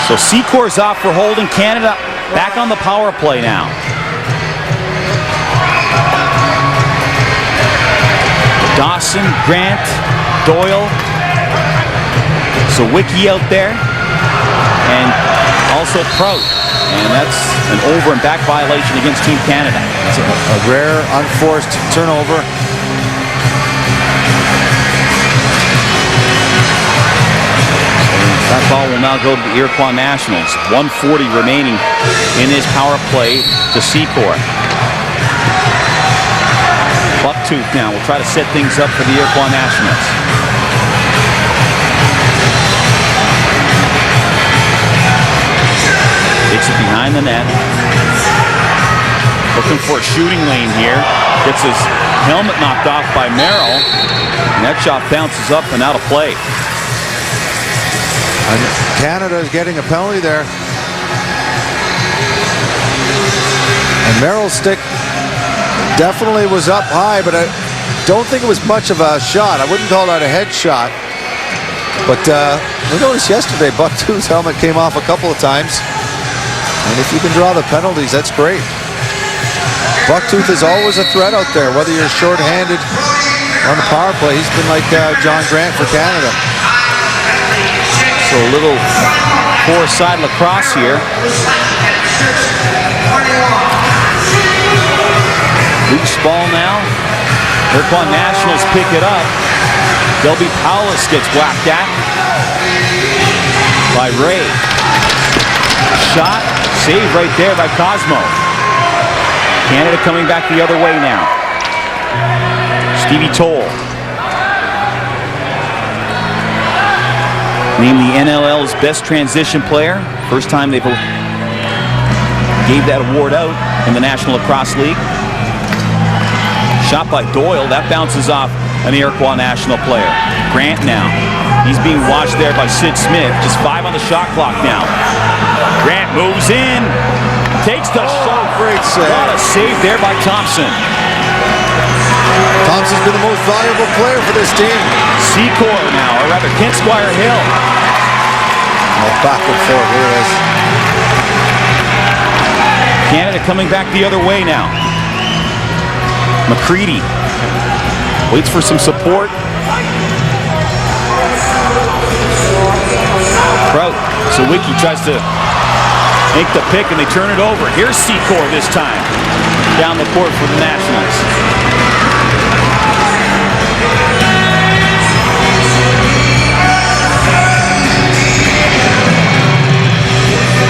So Secor's off for holding. Canada back on the power play now. Dawson, Grant, Doyle. So Wiki out there. And also Prout. And that's an over and back violation against Team Canada. It's a rare, unforced turnover. That ball will now go to the Iroquois Nationals. 1:40 remaining in his power play to Secor. Bucktooth now will try to set things up for the Iroquois Nationals. Takes it behind the net. Looking for a shooting lane here. Gets his helmet knocked off by Merrill. And that shot bounces up and out of play. And Canada is getting a penalty there. And Merrill's stick definitely was up high, but I don't think it was much of a shot. I wouldn't call that a head shot. But we noticed yesterday Bucktooth's helmet came off a couple of times. And if you can draw the penalties, that's great. Bucktooth is always a threat out there, whether you're short-handed on the power play. He's been like John Grant for Canada. So a little four-side lacrosse here. Loose ball now. Iroquois Nationals pick it up. Delby Paulus gets whacked at by Ray. Shot, save right there by Cosmo. Canada coming back the other way now. Stevie Toll. Named the NLL's best transition player. First time they've gave that award out in the National Lacrosse League. Shot by Doyle. That bounces off an Iroquois National player. Grant now. He's being watched there by Sid Smith. Just 5 on the shot clock now. Grant moves in. Takes the shot. Great save. What a save there by Thompson. Thompson's been the most valuable player for this team. Secor now, or rather Kent Squire Hill. Oh, back and forth. Here it is. Canada coming back the other way now. McCready waits for some support. Prout. Sawicki tries to make the pick and they turn it over. Here's Secor this time. Down the court for the Nationals.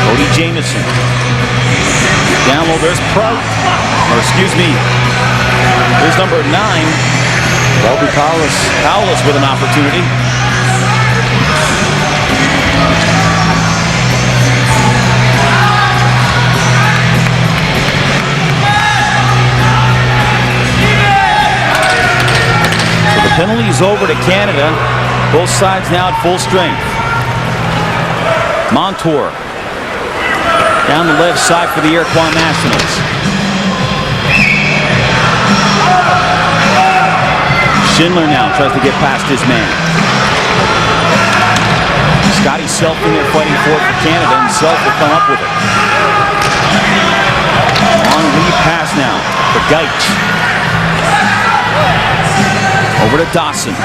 Cody Jamieson. Down low, there's Prout. Or excuse me, there's number 9. Delby Paulus. Paulus with an opportunity. So the penalty is over to Canada. Both sides now at full strength. Montour. Down the left side for the Iroquois Nationals. Schindler now tries to get past his man. Scotty Self in there fighting for it for Canada, and Self will come up with it. Long lead pass now for Geitch. Over to Dawson.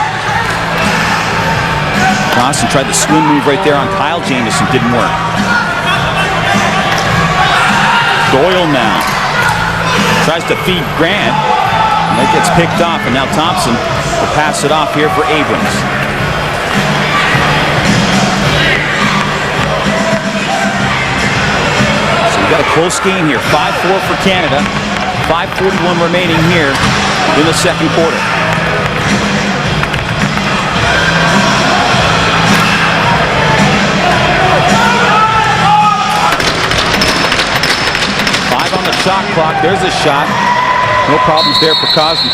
Dawson tried the swim move right there on Kyle Jamieson, didn't work. Doyle now tries to feed Grant, and that gets picked off, and now Thompson will pass it off here for Abrams. So we've got a close game here, 5-4 for Canada, 5:41 remaining here in the second quarter. Shot clock, there's a shot. No problems there for Cosmo.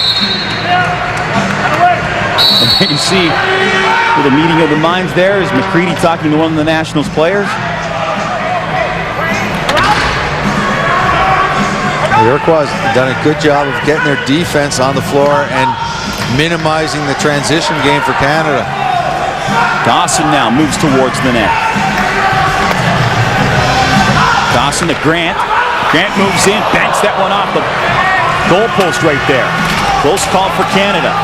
And you see the meeting of the minds there is McCready talking to one of the Nationals players. The Iroquois have done a good job of getting their defense on the floor and minimizing the transition game for Canada. Dawson now moves towards the net. Dawson to Grant. Grant moves in, banks that one off the goalpost right there. Close call for Canada.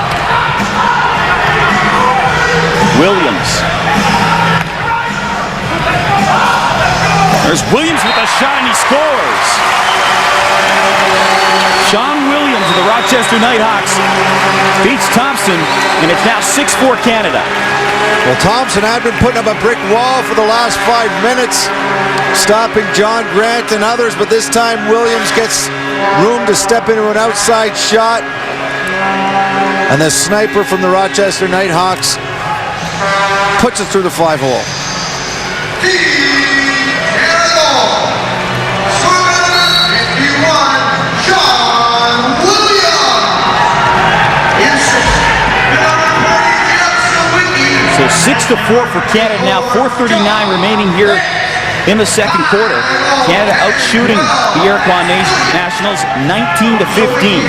Williams. There's Williams with a shot and he scores. Sean Williams of the Rochester Nighthawks beats Thompson, and it's now 6-4 Canada. Well, Thompson had been putting up a brick wall for the last 5 minutes, stopping John Grant and others, but this time Williams gets room to step into an outside shot, and the sniper from the Rochester Nighthawks puts it through the 5-hole. So 6-4 for Canada now, 4:39 remaining here in the second quarter. Canada outshooting the Iroquois Nationals 19-15.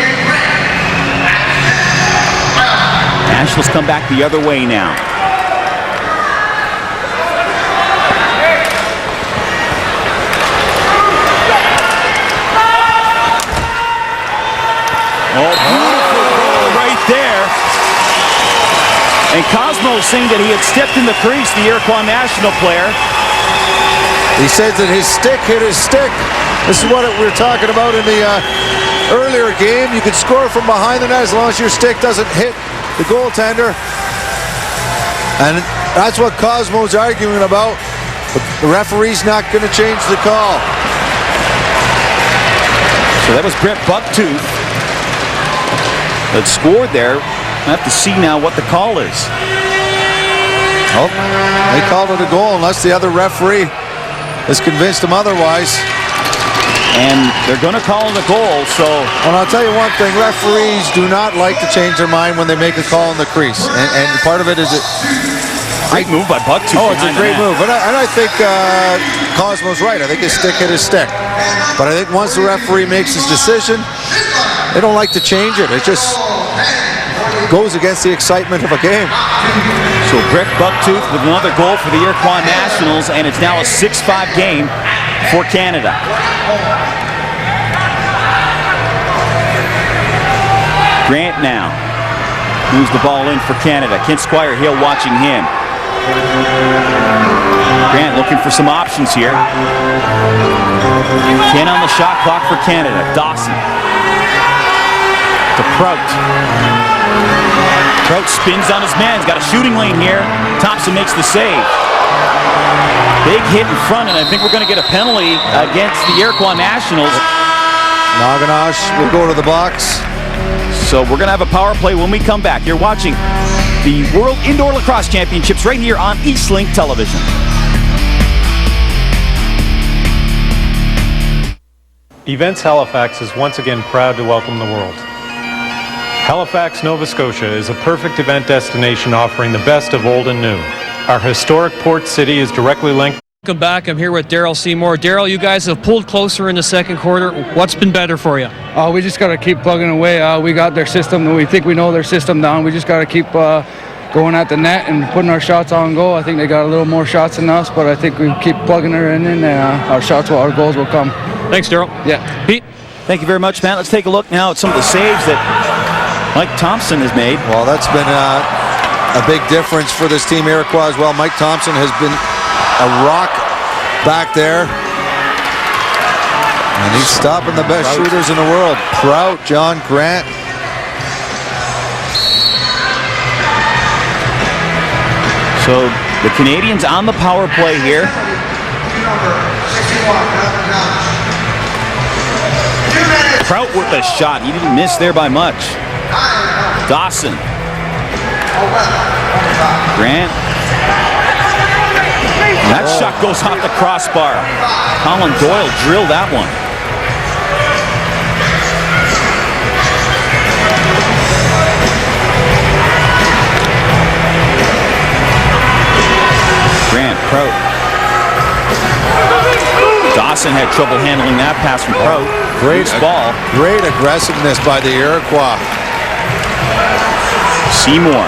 Nationals come back the other way now. Oh, beautiful goal right there. And Cosmo saying that he had stepped in the crease, the Iroquois National player. He says that his stick hit his stick. This is what we were talking about in the earlier game. You can score from behind the net as long as your stick doesn't hit the goaltender. And that's what Cosmo's arguing about. But the referee's not going to change the call. So that was Brett Bucktooth that scored there. I have to see now what the call is. Oh, they called it a goal unless the other referee has convinced them otherwise. And they're going to call it a goal, so... Well, I'll tell you one thing. Referees do not like to change their mind when they make a call in the crease. And part of it is... Great move by Bucktooth. Oh, it's a great move. And I think Cosmo's right. I think his stick hit his stick. But I think once the referee makes his decision, they don't like to change it. It just goes against the excitement of a game. So Brett Bucktooth with another goal for the Iroquois Nationals, and it's now a 6-5 game for Canada. Grant now moves the ball in for Canada. Kent Squire-Hill watching him. Grant looking for some options here. 10 on the shot clock for Canada. Dawson to Prout. Prout spins on his man. He's got a shooting lane here. Thompson makes the save. Big hit in front, and I think we're going to get a penalty against the Iroquois Nationals. Naganash will go to the box. So we're going to have a power play when we come back. You're watching the World Indoor Lacrosse Championships right here on Eastlink Television. Events Halifax is once again proud to welcome the world. Halifax, Nova Scotia is a perfect event destination offering the best of old and new. Our historic port city is directly linked. Welcome back. I'm here with Daryl Seymour. Daryl, you guys have pulled closer in the second quarter. What's been better for you? We just got to keep plugging away. We got their system. We think we know their system down. We just got to keep going at the net and putting our shots on goal. I think they got a little more shots than us, but I think we keep plugging her in and our goals will come. Thanks, Daryl. Yeah. Pete? Thank you very much, Matt. Let's take a look now at some of the saves that Mike Thompson has made. Well, that's been a big difference for this team Iroquois as well. Mike Thompson has been a rock back there. And he's stopping the best shooters in the world. Prout, John Grant. So the Canadians on the power play here. Prout with a shot. He didn't miss there by much. Dawson. Grant. That shot goes off the crossbar. Colin Doyle drilled that one. Grant, Prout. Dawson had trouble handling that pass from Prout. Great ball. Great aggressiveness by the Iroquois. Seymour.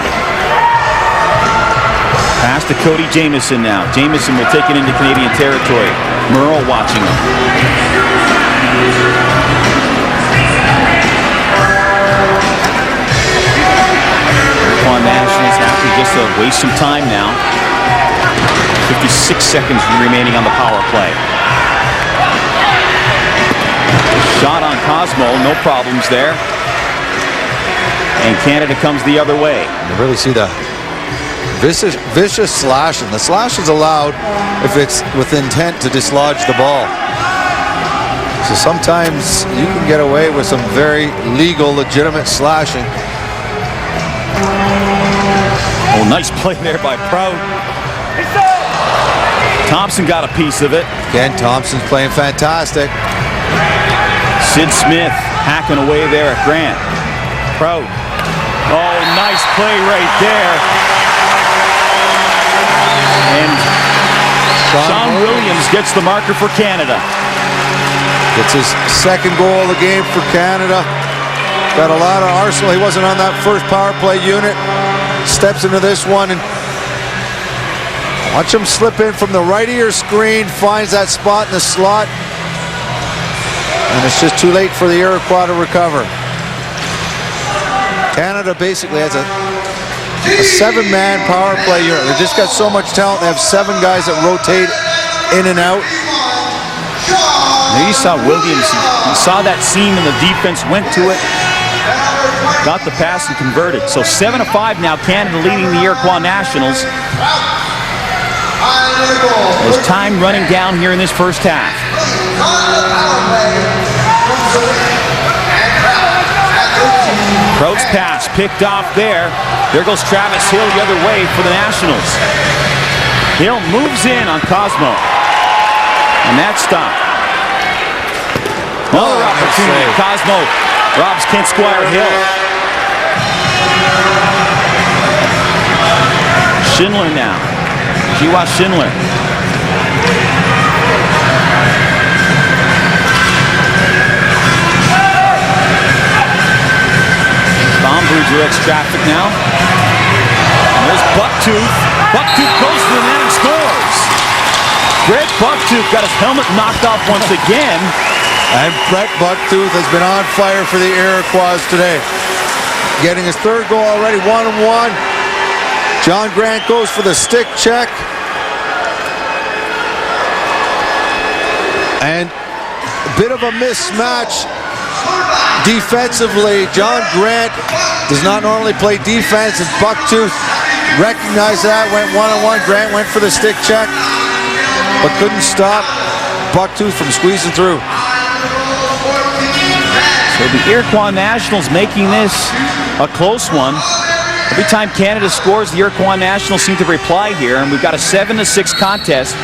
Pass to Cody Jamieson now. Jamieson will take it into Canadian territory. Merle watching him. Iroquois Nationals happy just to waste some time now. 56 seconds remaining on the power play. Shot on Cosmo, no problems there. And Canada comes the other way. You really see the vicious slashing. The slash is allowed if it's with intent to dislodge the ball. So sometimes you can get away with some very legal, legitimate slashing. Oh, nice play there by Prout. Thompson got a piece of it. Again, Thompson's playing fantastic. Sid Smith hacking away there at Grant. Prout. Oh, nice play right there. And Sean Williams gets the marker for Canada. It's his second goal of the game for Canada. Got a lot of arsenal. He wasn't on that first power play unit. Steps into this one and watch him slip in from the right of your screen, finds that spot in the slot, and it's just too late for the Iroquois to recover. Canada basically has a 7-man power play unit. They just got so much talent. They have 7 guys that rotate in and out. There you saw Williams. He saw that seam in the defense, went to it, got the pass and converted. So 7-5 now, Canada leading the Iroquois Nationals. There's time running down here in this first half. Prout's pass picked off there. There goes Travis Hill the other way for the Nationals. Hill moves in on Cosmo. And that stop. Another opportunity. Cosmo robs Kent Squire Hill. Schindler now. Jiwa Schindler. Bomber directs traffic now. And there's Bucktooth. Bucktooth goes to the net and scores. Greg Bucktooth got his helmet knocked off once again. And Brett Bucktooth has been on fire for the Iroquois today. Getting his 3rd goal already, 1-1. John Grant goes for the stick check. And a bit of a mismatch defensively. John Grant does not normally play defense, and Bucktooth recognized that, went 1-on-1. Grant went for the stick check, but couldn't stop Bucktooth from squeezing through. So the Iroquois Nationals making this a close one. Every time Canada scores, the Iroquois Nationals seem to reply here, and we've got a 7-6 contest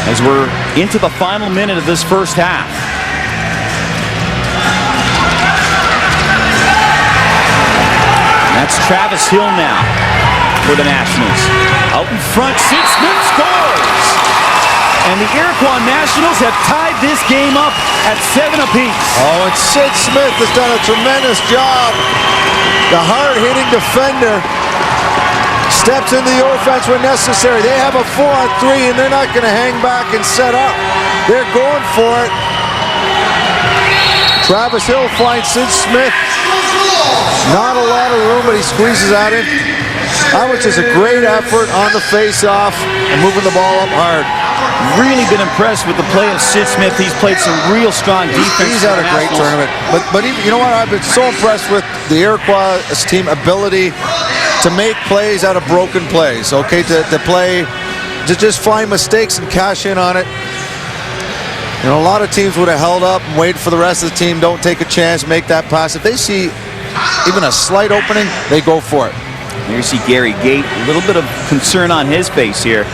as we're into the final minute of this first half. And that's Travis Hill now for the Nationals. Out in front, Sid Smith scores! And the Iroquois Nationals have tied this game up at 7 apiece. Oh, and Sid Smith has done a tremendous job. The hard-hitting defender steps into the offense when necessary. They have a 4-on-3, and they're not going to hang back and set up. They're going for it. Travis Hill finds Sid Smith. Not a lot of room, but he squeezes at him. That was just a great effort on the face-off and moving the ball up hard. Really been impressed with the play of Sid Smith. He's played some real strong defense. He's had a great tournament. But even, you know what? I've been so impressed with the Iroquois team ability to make plays out of broken plays. Okay, to play, to just find mistakes and cash in on it. You know, a lot of teams would have held up and waited for the rest of the team. Don't take a chance, make that pass. If they see even a slight opening, they go for it. Here you see Gary Gate, a little bit of concern on his face here.